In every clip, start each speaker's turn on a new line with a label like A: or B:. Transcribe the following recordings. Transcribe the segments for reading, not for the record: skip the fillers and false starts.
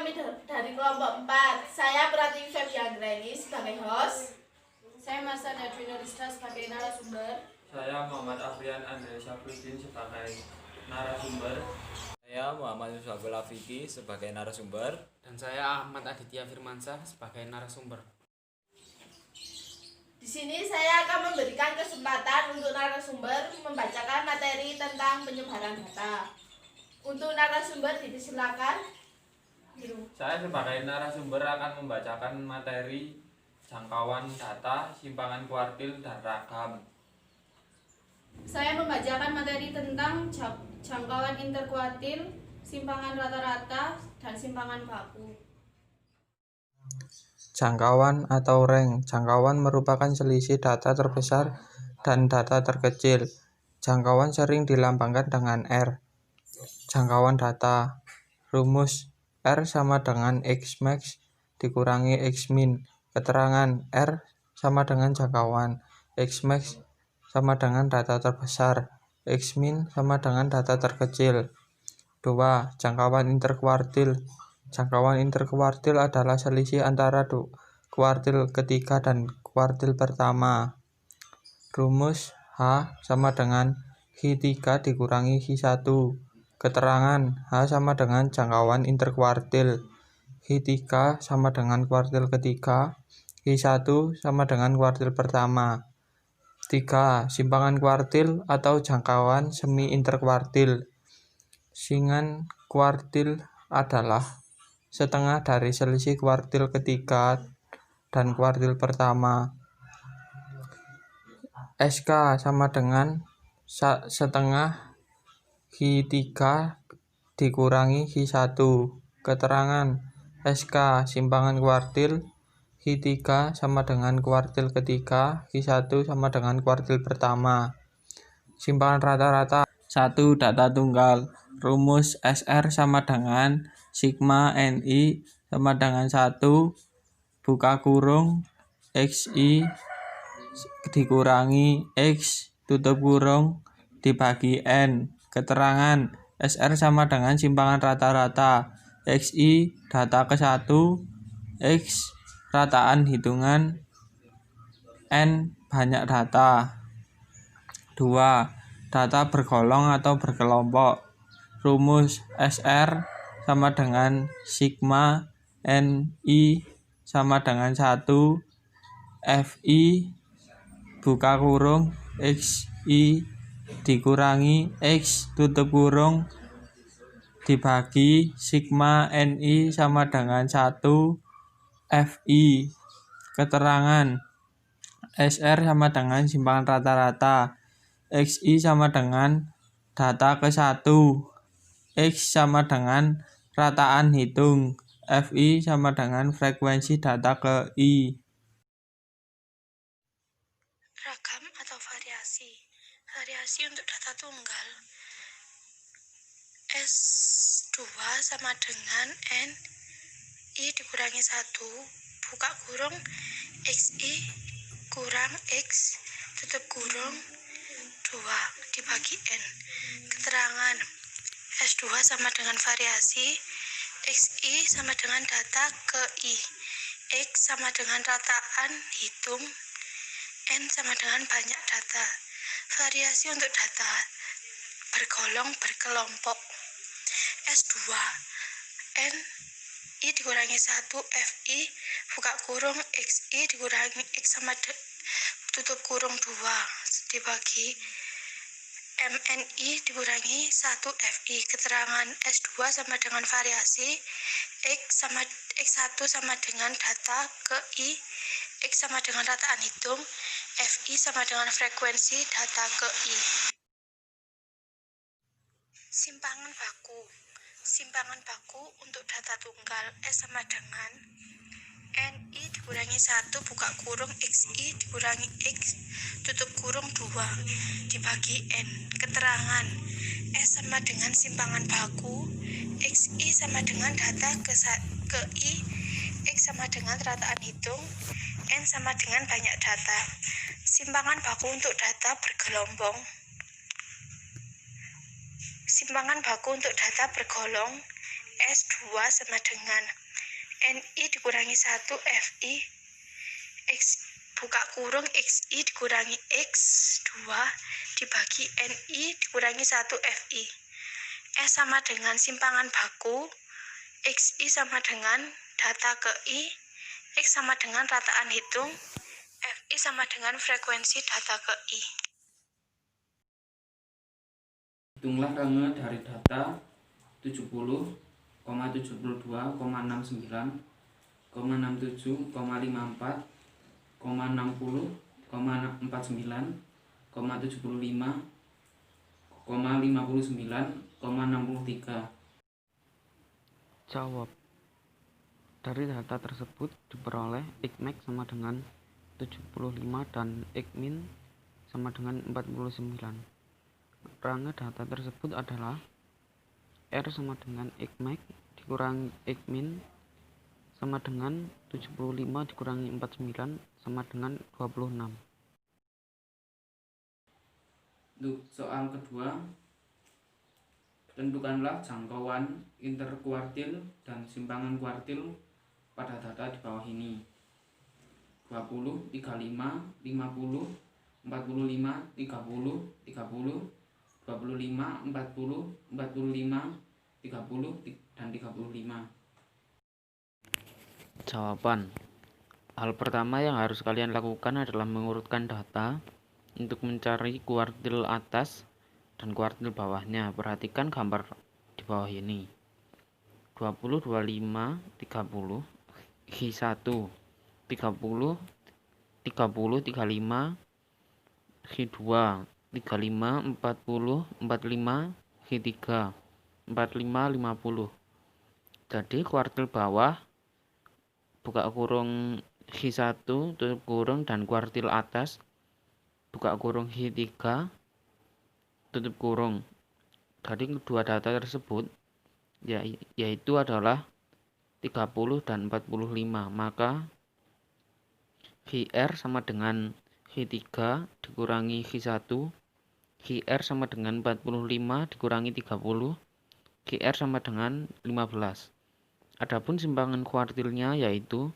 A: kami dari kelompok 4. Saya Pratiwi Febianggreni sebagai host.
B: Saya Marsa Nadwina Rizka sebagai narasumber.
C: Saya Muhammad Afrian Andre Syafruddin sebagai narasumber.
D: Saya Muhammad Yusuful Afiki sebagai narasumber.
E: Dan saya Ahmad Aditya Firmansyah sebagai narasumber.
A: Di sini saya akan memberikan kesempatan untuk narasumber membacakan materi tentang penyebaran data. Untuk narasumber dipersilakan.
C: Saya sebagai narasumber akan membacakan materi jangkauan data, simpangan kuartil, dan ragam.
B: Saya membacakan materi tentang jangkauan interkuartil, simpangan rata-rata, dan simpangan baku.
F: Jangkauan atau rank. Jangkauan merupakan selisih data terbesar dan data terkecil. Jangkauan sering dilambangkan dengan R. Jangkauan data. Rumus R sama dengan X max dikurangi X min. Keterangan R sama dengan jangkauan. X max sama dengan data terbesar. X min sama dengan data terkecil. 2. Jangkauan interkuartil. Jangkauan interkuartil adalah selisih antara kuartil ketiga dan kuartil pertama. Rumus H sama dengan H3 dikurangi H1. Keterangan H sama dengan jangkauan interkuartil. H3 sama dengan kuartil ketiga. H1 sama dengan kuartil pertama. 3. Simpangan kuartil atau jangkauan semi interkuartil. Simpangan kuartil adalah setengah dari selisih kuartil ketiga dan kuartil pertama. SK sama dengan setengah H3 dikurangi H1. Keterangan SK simpangan kuartil. H3 sama dengan kuartil ketiga. H1 sama dengan kuartil pertama. Simpangan rata-rata. 1. Data tunggal. Rumus SR sama dengan sigma NI sama dengan 1 buka kurung XI dikurangi X tutup kurung dibagi N. Keterangan SR sama dengan simpangan rata-rata. XI data ke-1, X rataan hitungan, N banyak data. 2. Data bergolong atau berkelompok. Rumus SR sama dengan sigma NI sama dengan 1 FI buka kurung XI dikurangi X tutup kurung dibagi sigma NI sama dengan 1 FI. Keterangan SR sama dengan simpangan rata-rata. XI sama dengan data ke-1. X sama dengan rataan hitung. FI sama dengan frekuensi data ke I.
G: Ragam atau variasi. Variasi untuk data tunggal. S2 sama dengan NI dikurangi 1 buka kurung XI kurang X tutup kurung 2 dibagi N. Keterangan S2 sama dengan variasi. XI sama dengan data ke I. X sama dengan rataan hitung. N sama dengan banyak data. Variasi untuk data bergolong berkelompok. S2 N I dikurangi 1 FI buka kurung XI dikurangi X sama tutup kurung 2 dibagi MNI dikurangi 1 FI. Keterangan S2 sama dengan variasi. X1 sama dengan data ke I. X sama dengan rataan hitung. FI sama dengan frekuensi data ke I. Simpangan baku. Simpangan baku untuk data tunggal S sama dengan NI dikurangi 1 buka kurung XI dikurangi X tutup kurung 2 dibagi N. Keterangan S sama dengan simpangan baku. XI sama dengan data ke I. X sama dengan rataan hitung. N sama dengan banyak data. Simpangan baku untuk data bergelombang. Simpangan baku untuk data bergolong S2 sama dengan NI dikurangi 1 FI X buka kurung XI dikurangi X2 dibagi NI dikurangi 1 FI. S sama dengan simpangan baku, XI sama dengan data ke I, X sama dengan rataan hitung, FI sama dengan frekuensi data ke I.
E: Hitunglah range dari data 70,72,69, 67,54, 60,49, 75,59, 63.
H: Jawab. Dari data tersebut diperoleh Xmax sama dengan 75 dan Xmin sama dengan 49. Range data tersebut adalah R sama dengan Xmax dikurangi Xmin sama dengan 75 dikurangi 49 sama dengan 26.
E: Untuk soal kedua, tentukanlah jangkauan interkuartil dan simpangan kuartil pada data di bawah ini: 20, 35, 50, 45, 30, 30, 25, 40, 45, 30, dan 35.
H: Jawaban. Hal pertama yang harus kalian lakukan adalah mengurutkan data untuk mencari kuartil atas dan kuartil bawahnya. Perhatikan gambar di bawah ini. 20, 25, 30, H1, 30, 30, 35, H2, 35, 40, 45, H3, 45, 50. Jadi kuartil bawah buka kurung H1 tutup kurung dan kuartil atas buka kurung H3 tutup kurung. Dari kedua data tersebut yaitu adalah 30 dan 45, maka HR sama dengan H3 dikurangi H1, HR sama dengan 45 dikurangi 30, GR sama dengan 15. Adapun simpangan kuartilnya yaitu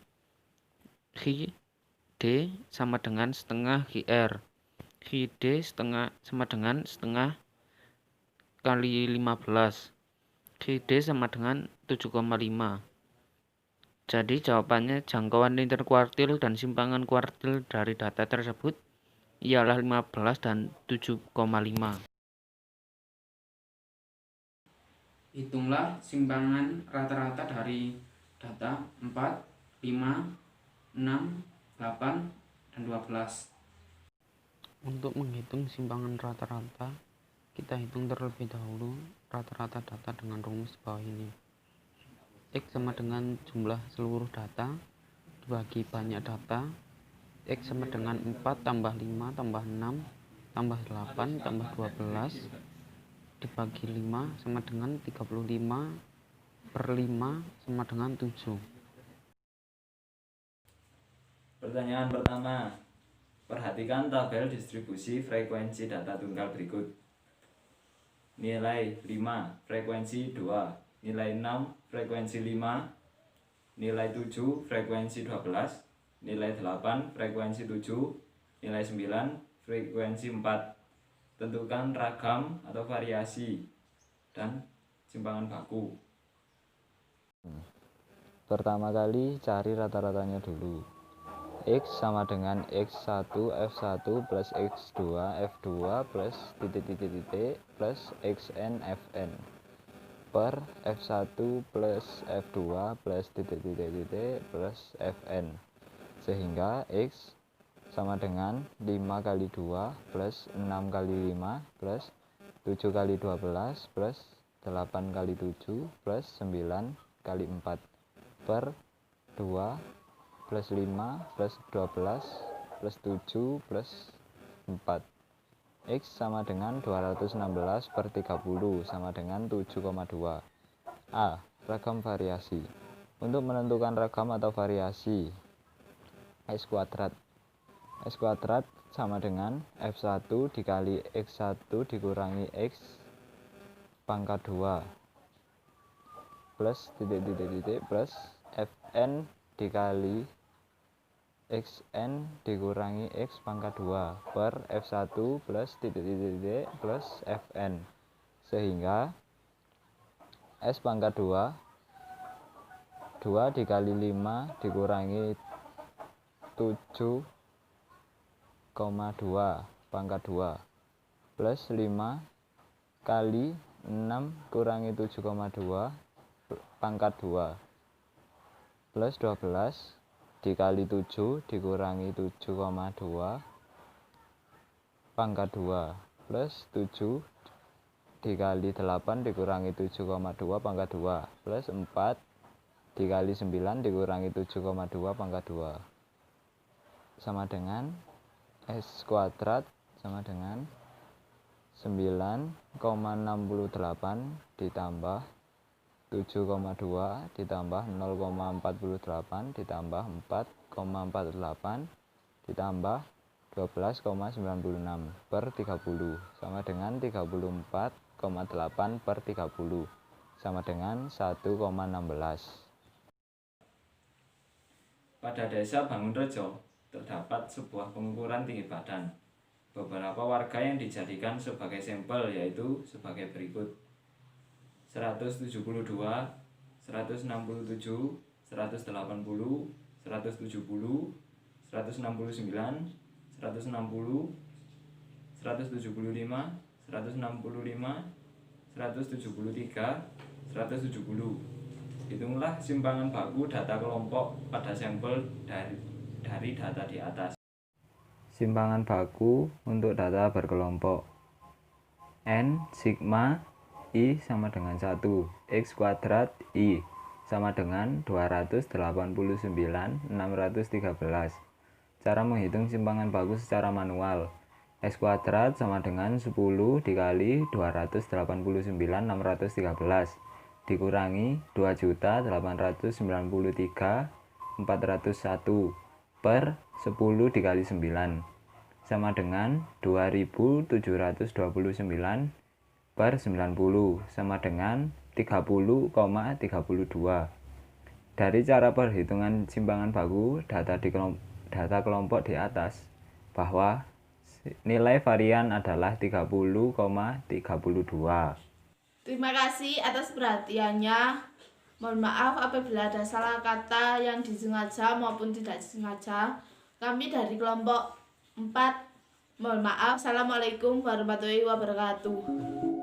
H: HD sama dengan setengah GR. HD sama dengan setengah kali 15. GD sama dengan 7,5. Jadi jawabannya jangkauan interkuartil dan simpangan kuartil dari data tersebut ialah 15 dan 7,5.
E: Hitunglah simpangan rata-rata dari data 4, 5, 6, 8, dan 12.
H: Untuk menghitung simpangan rata-rata, kita hitung terlebih dahulu rata-rata data dengan rumus bawah ini. X sama dengan jumlah seluruh data dibagi banyak data. X sama dengan 4 tambah 5 tambah 6 tambah 8 tambah 12 dibagi 5 sama dengan 35 per 5 sama dengan 7.
D: Pertanyaan pertama. Perhatikan tabel distribusi frekuensi data tunggal berikut. Nilai 5, frekuensi 2. Nilai 6, frekuensi 5. Nilai 7, frekuensi 12. Nilai 8, frekuensi 7. Nilai 9, frekuensi 4. Tentukan ragam atau variasi dan simpangan baku.
I: Pertama kali cari rata-ratanya dulu. X sama dengan X1 F1 plus X2 F2 plus titik-titik plus Xn Fn per F1 plus F2 plus titik-titik plus Fn, sehingga X sama dengan 5 kali 2 plus 6 kali 5 plus 7 kali 12 plus 8 kali 7 plus 9 kali 4 per 2 plus 5 plus 12 plus 7 plus 4. X sama dengan 216 per 30 sama dengan 7,2. A. Ragam variasi. Untuk menentukan ragam atau variasi, X kuadrat. X kuadrat sama dengan F1 dikali X1 dikurangi X pangkat 2 plus plus fn dikali xn dikurangi x pangkat 2 per f1 plus plus fn, sehingga s pangkat 2 dikali 5 dikurangi 7,2 pangkat 2 plus 5 kali 6 kurangi 7,2 pangkat 2 plus 12 dikali 7 dikurangi 7,2 pangkat 2 plus 7 dikali 8 dikurangi 7,2 pangkat 2 plus 4 dikali 9 dikurangi 7,2 pangkat 2 sama dengan S kuadrat sama dengan 9,68 ditambah 7,2 ditambah 0,48 ditambah 4,48 ditambah 12,96 per 30 sama dengan 34,8 per 30 sama dengan 1,16.
D: Pada desa Bangunrejo terdapat sebuah pengukuran tinggi badan. Beberapa warga yang dijadikan sebagai sampel yaitu sebagai berikut: 172, 167, 180, 170, 169, 160, 165, 175, 173, 170. Hitunglah simpangan baku data kelompok pada sampel dari data di atas.
I: Simpangan baku untuk data berkelompok. N sigma I sama dengan 1, X kuadrat I sama dengan 289.613. Cara menghitung simpangan baku secara manual. X kuadrat sama dengan 10 dikali 289.613 dikurangi 2.893.401 per 10 dikali 9 sama dengan 2.729 per 90 sama dengan 30,32. Dari cara perhitungan simpangan baku data kelompok di atas bahwa nilai varian adalah 30,32.
A: Terima kasih atas perhatiannya. Mohon maaf apabila ada salah kata yang disengaja maupun tidak disengaja. Kami dari kelompok 4 mohon maaf. Assalamualaikum warahmatullahi wabarakatuh.